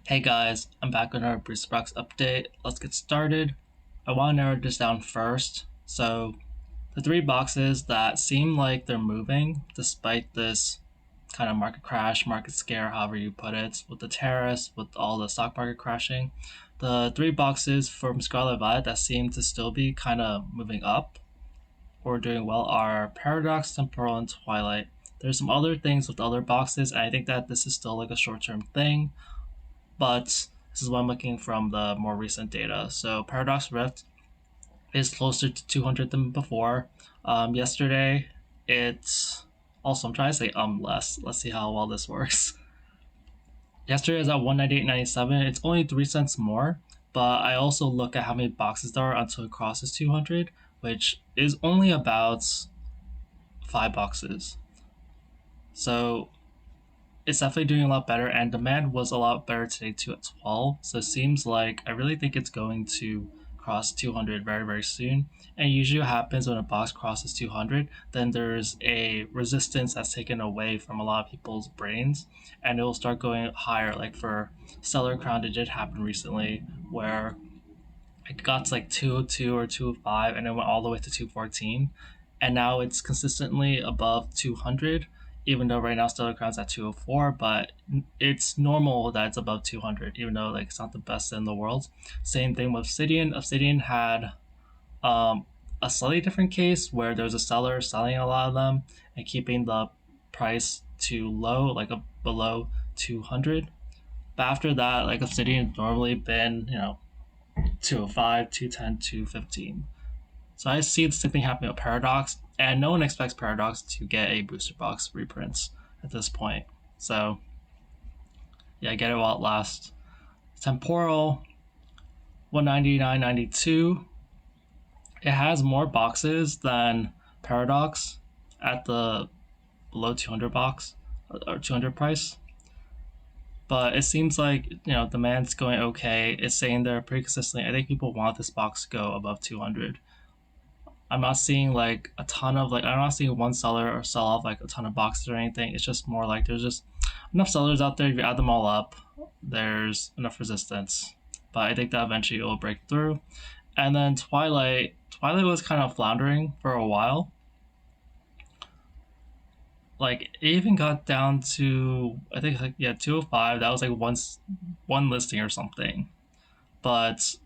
Hey guys, I'm back with our Bruce Box update. Let's get started. I want to narrow this down first. So, the three boxes that seem like they're moving despite this kind of market crash, market scare, however you put it, with the tariffs, with all the stock market crashing. The three boxes from Scarlet Violet that seem to still be kind of moving up or doing well are Paradox, Temporal, and Twilight. There's some other things with other boxes, and I think that this is still like a short term thing, but this is what I'm looking from the more recent data. So Paradox Rift is closer to 200 than before. Yesterday, it's also, I'm trying to say less. Let's see how well this works. Yesterday is at 198.97. It's only 3 cents more, but I also look at how many boxes there are until it crosses 200, which is only about 5 boxes. So it's definitely doing a lot better, and demand was a lot better today too at 12. So it seems like I really think it's going to cross 200 very, very soon. And usually what happens when a box crosses 200, then there's a resistance that's taken away from a lot of people's brains, and it will start going higher. Like for Stellar Crown, it did happen recently where it got to like 202 or 205 and it went all the way to 214, and now it's consistently above 200, even though right now Stellar Crown's at 204, but it's normal that it's above 200 even though like it's not the best in the world. Same thing with Obsidian had um, a slightly different case where there's a seller selling a lot of them and keeping the price too low, like below 200. But after that, like Obsidian's normally been 205, 210, 215. So I see the same thing happening with Paradox, and no one expects Paradox to get a booster box reprint at this point. So yeah, get it while it lasts. Temporal, 199.92. It has more boxes than Paradox at the below 200 box or 200 price. But it seems like demand's going okay. It's staying there pretty consistently. I think people want this box to go above 200. I'm not seeing like a ton of I'm not seeing one seller or sell off like a ton of boxes or anything. It's just more like there's just enough sellers out there. If you add them all up, there's enough resistance. But I think that eventually it will break through. And then Twilight was kind of floundering for a while. Like it even got down to I think 205. That was like one listing or something. But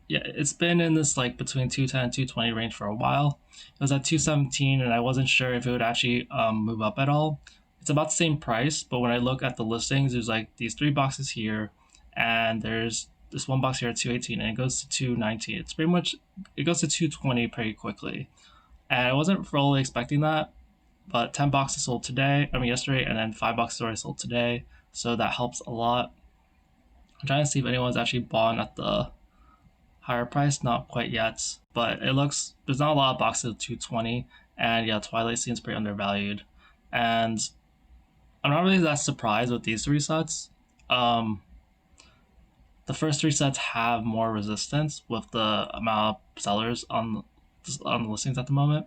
yeah, it's been in this like between 210 and 220 range for a while. It was at 217 and I wasn't sure if it would actually move up at all. It's about the same price, but when I look at the listings, there's like these three boxes here, and there's this one box here at 218, and it goes to 219. It's pretty much, it goes to 220 pretty quickly. And I wasn't fully expecting that, but 10 boxes sold today, yesterday, and then 5 boxes already sold today. So that helps a lot. I'm trying to see if anyone's actually bought at the higher price, not quite yet, but it looks there's not a lot of boxes at 220, and yeah, Twilight seems pretty undervalued, and I'm not really that surprised with these three sets. The first three sets have more resistance with the amount of sellers on the listings at the moment,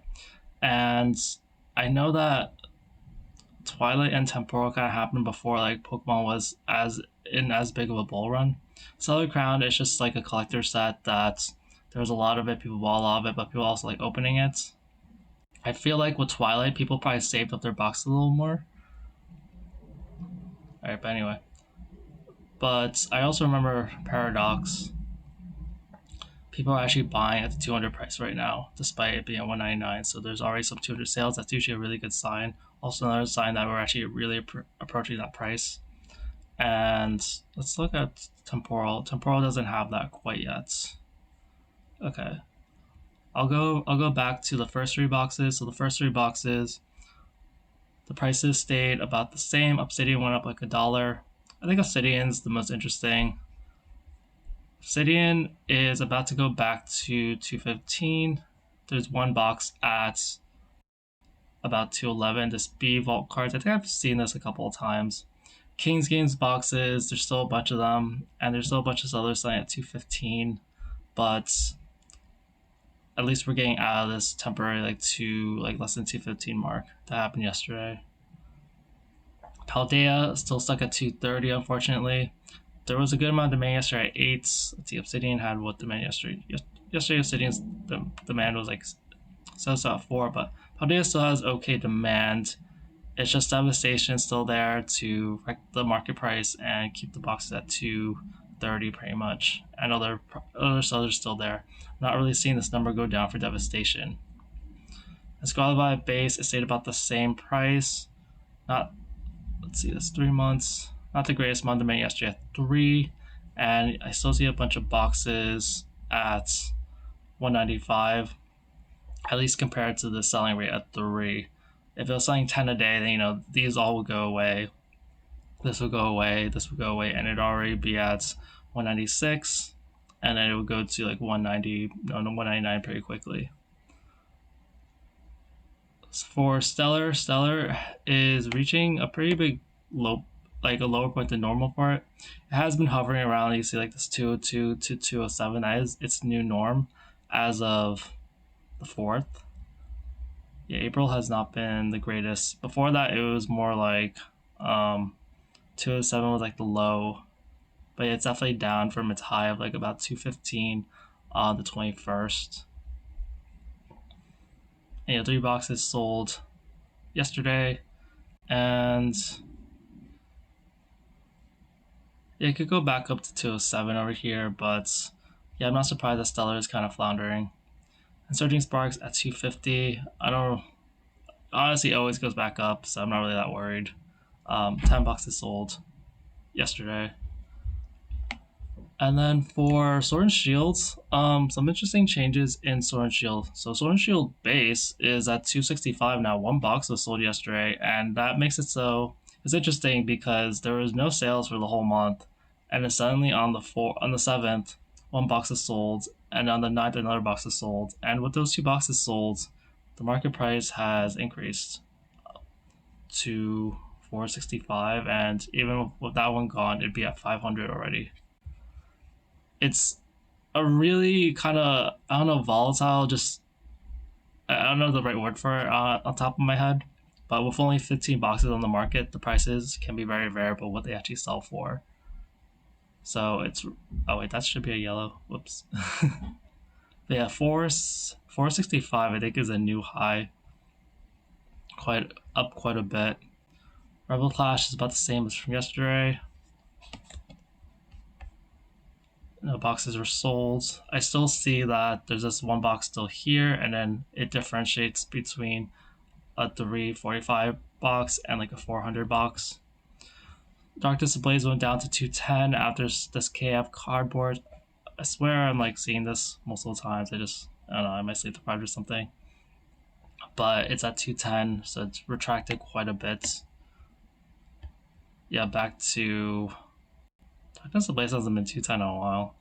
and I know that Twilight and Temporal kind of happened before like Pokemon was as big of a bull run. Stellar Crown is just like a collector set that there's a lot of it, people bought a lot of it, but people also like opening it. I feel like with Twilight, people probably saved up their box a little more. Alright, but anyway. But I also remember Paradox. People are actually buying at the 200 price right now, despite it being at 199. So there's already some 200 sales. That's usually a really good sign. Also, another sign that we're actually really approaching that price. And let's look at Temporal. Temporal doesn't have that quite yet. Okay. I'll go back to the first three boxes. So the first three boxes, the prices stayed about the same. Obsidian went up like $1. I think Obsidian's the most interesting. Obsidian is about to go back to 215. There's one box at about 211. This B Vault cards. I think I've seen this a couple of times. King's Games boxes, there's still a bunch of them, and there's still a bunch of others selling at 215, but at least we're getting out of this temporary less than 215 mark that happened yesterday. Paldea still stuck at 230, unfortunately. there was a good amount of demand yesterday at 8. Let's see, Obsidian had what demand yesterday? Yesterday, Obsidian's demand was like so at 4, but Paldea still has okay demand. It's just devastation still there to wreck the market price and keep the boxes at 230 pretty much. And other sellers still there. Not really seeing this number go down for devastation. And Squalified base, it stayed about the same price. Not, let's see, that's 3 months. Not the greatest amount of demand yesterday at 3. And I still see a bunch of boxes at 195, at least compared to the selling rate at 3. If it was selling 10 a day, then these all would go away. This would go away, this would go away, and it'd already be at 196, and then it would go to like 199 pretty quickly. For Stellar is reaching a pretty big low, like a lower point than normal for it. It has been hovering around, you see like this 202 to 207. That is its new norm as of the 4th. Yeah, April has not been the greatest. Before that, it was more like 207 was like the low, but it's definitely down from its high of like about 215 on the 21st. And 3 boxes sold yesterday, and it could go back up to 207 over here, but yeah, I'm not surprised that Stellar is kind of floundering. And Surging Sparks at 250. I don't honestly, it always goes back up, so I'm not really that worried. 10 boxes sold yesterday. And then for Sword and Shields, some interesting changes in Sword and Shield. So Sword and Shield base is at 265 now. 1 box was sold yesterday, and that makes it so it's interesting because there was no sales for the whole month, and then suddenly on the 7th, 1 box is sold, and on the 9th another box is sold. And with those 2 boxes sold, the market price has increased to 465, and even with that one gone, it'd be at 500 already. It's a really kind of, I don't know, volatile, just I don't know the right word for it on top of my head, but with only 15 boxes on the market, the prices can be very variable what they actually sell for. So it's, oh wait, that should be a yellow, whoops. But yeah, 465 I think is a new high, quite a bit. Rebel Clash is about the same as from yesterday. No boxes were sold. I still see that there's this 1 box still here, and then it differentiates between a 345 box and like a 400 box. Darkness Ablaze went down to 210 after this KF cardboard. I swear I'm like seeing this multiple times. I don't know, I might sleep deprived or something. But it's at 210, so it's retracted quite a bit. Yeah, back to Darkness Ablaze hasn't been 210 in a while.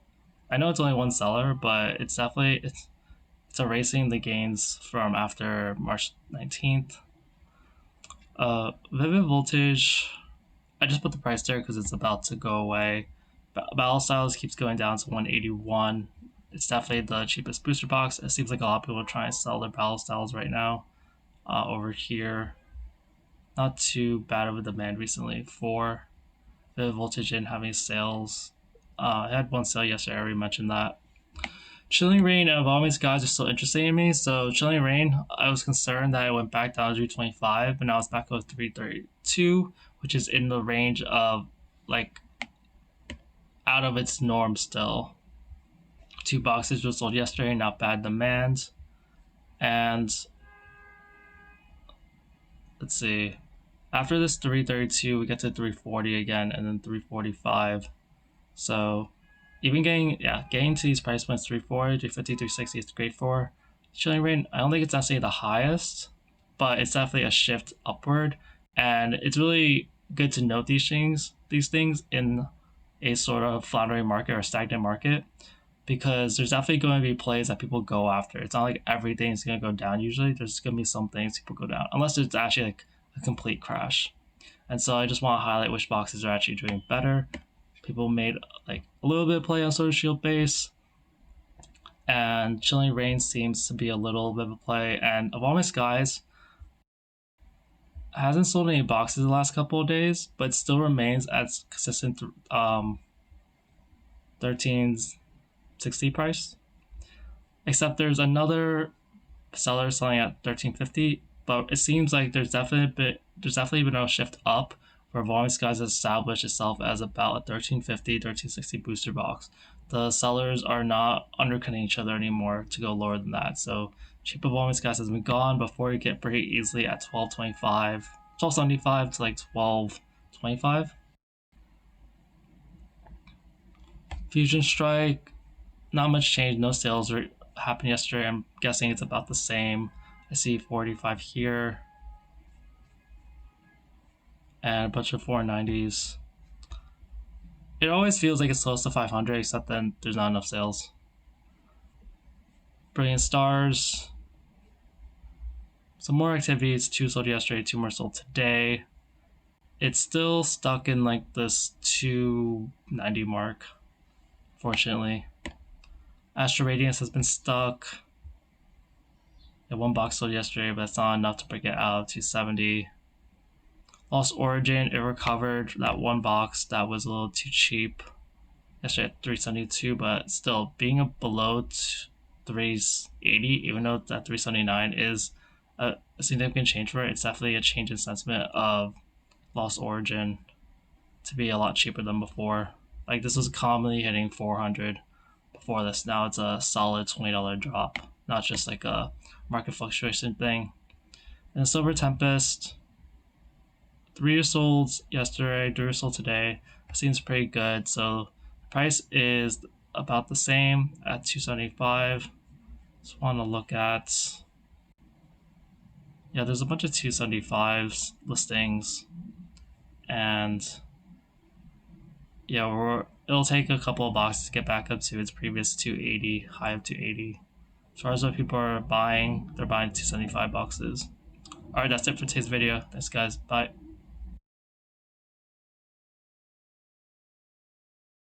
I know it's only 1 seller, but it's definitely it's erasing the gains from after March 19th. Vivid Voltage, I just put the price there because it's about to go away. Battle Styles keeps going down to 181. It's definitely the cheapest booster box. It seems like a lot of people are trying to sell their Battle Styles right now. Over here, not too bad of a demand recently for Vivid Voltage and having sales. I had 1 sale yesterday, I already mentioned that. Chilling Rain and Evolving Skies are still interesting to me. So Chilling Rain, I was concerned that it went back down to 325, but now it's back up to 332, which is in the range of like out of its norm still. 2 boxes were sold yesterday, not bad demand. And let's see, after this 332, we get to 340 again, and then 345. So even getting to these price points, 340, 350, 360 is great for Chilling Rain. I don't think it's necessarily the highest, but it's definitely a shift upward, and it's really good to note these things in a sort of floundering market or stagnant market, because there's definitely going to be plays that people go after. It's not like everything is going to go down. Usually there's going to be some things people go down, unless it's actually like a complete crash. And so I just want to highlight which boxes are actually doing better. People made like a little bit of play on Sword Shield base, and Chilling Rain seems to be a little bit of a play. And Evolving Skies hasn't sold any boxes the last couple of days, but still remains as consistent 1360 price. Except there's another seller selling at 1350, but it seems like there's definitely been a shift up where Volume Skies has established itself as about a 1350, 1360 booster box. The sellers are not undercutting each other anymore to go lower than that. So cheaper Volume Skies has been gone before you get pretty easily at 1225, 1275 to like 1225. Fusion Strike, not much change. No sales happened yesterday. I'm guessing it's about the same. I see 45 here and a bunch of 490s. It always feels like it's close to 500, except then there's not enough sales. Brilliant Stars. Some more activities. 2 sold yesterday, 2 more sold today. It's still stuck in like this 290 mark, fortunately. Astro Radiance has been stuck. Yeah, 1 box sold yesterday, but it's not enough to break it out of 270. Lost Origin, it recovered that 1 box that was a little too cheap yesterday at 372, but still being below 380, even though that 379 is a significant change for it, it's definitely a change in sentiment of Lost Origin to be a lot cheaper than before. Like, this was commonly hitting 400 before this. Now it's a solid $20 drop, not just like a market fluctuation thing. And Silver Tempest, 3 sold yesterday, 3 sold today. Seems pretty good. So the price is about the same at 275. Just want to look at, yeah, there's a bunch of 275s listings, and yeah, it'll take a couple of boxes to get back up to its previous 280 high of 280. As far as what people are buying, they're buying 275 boxes. Alright, that's it for today's video. Thanks guys, bye.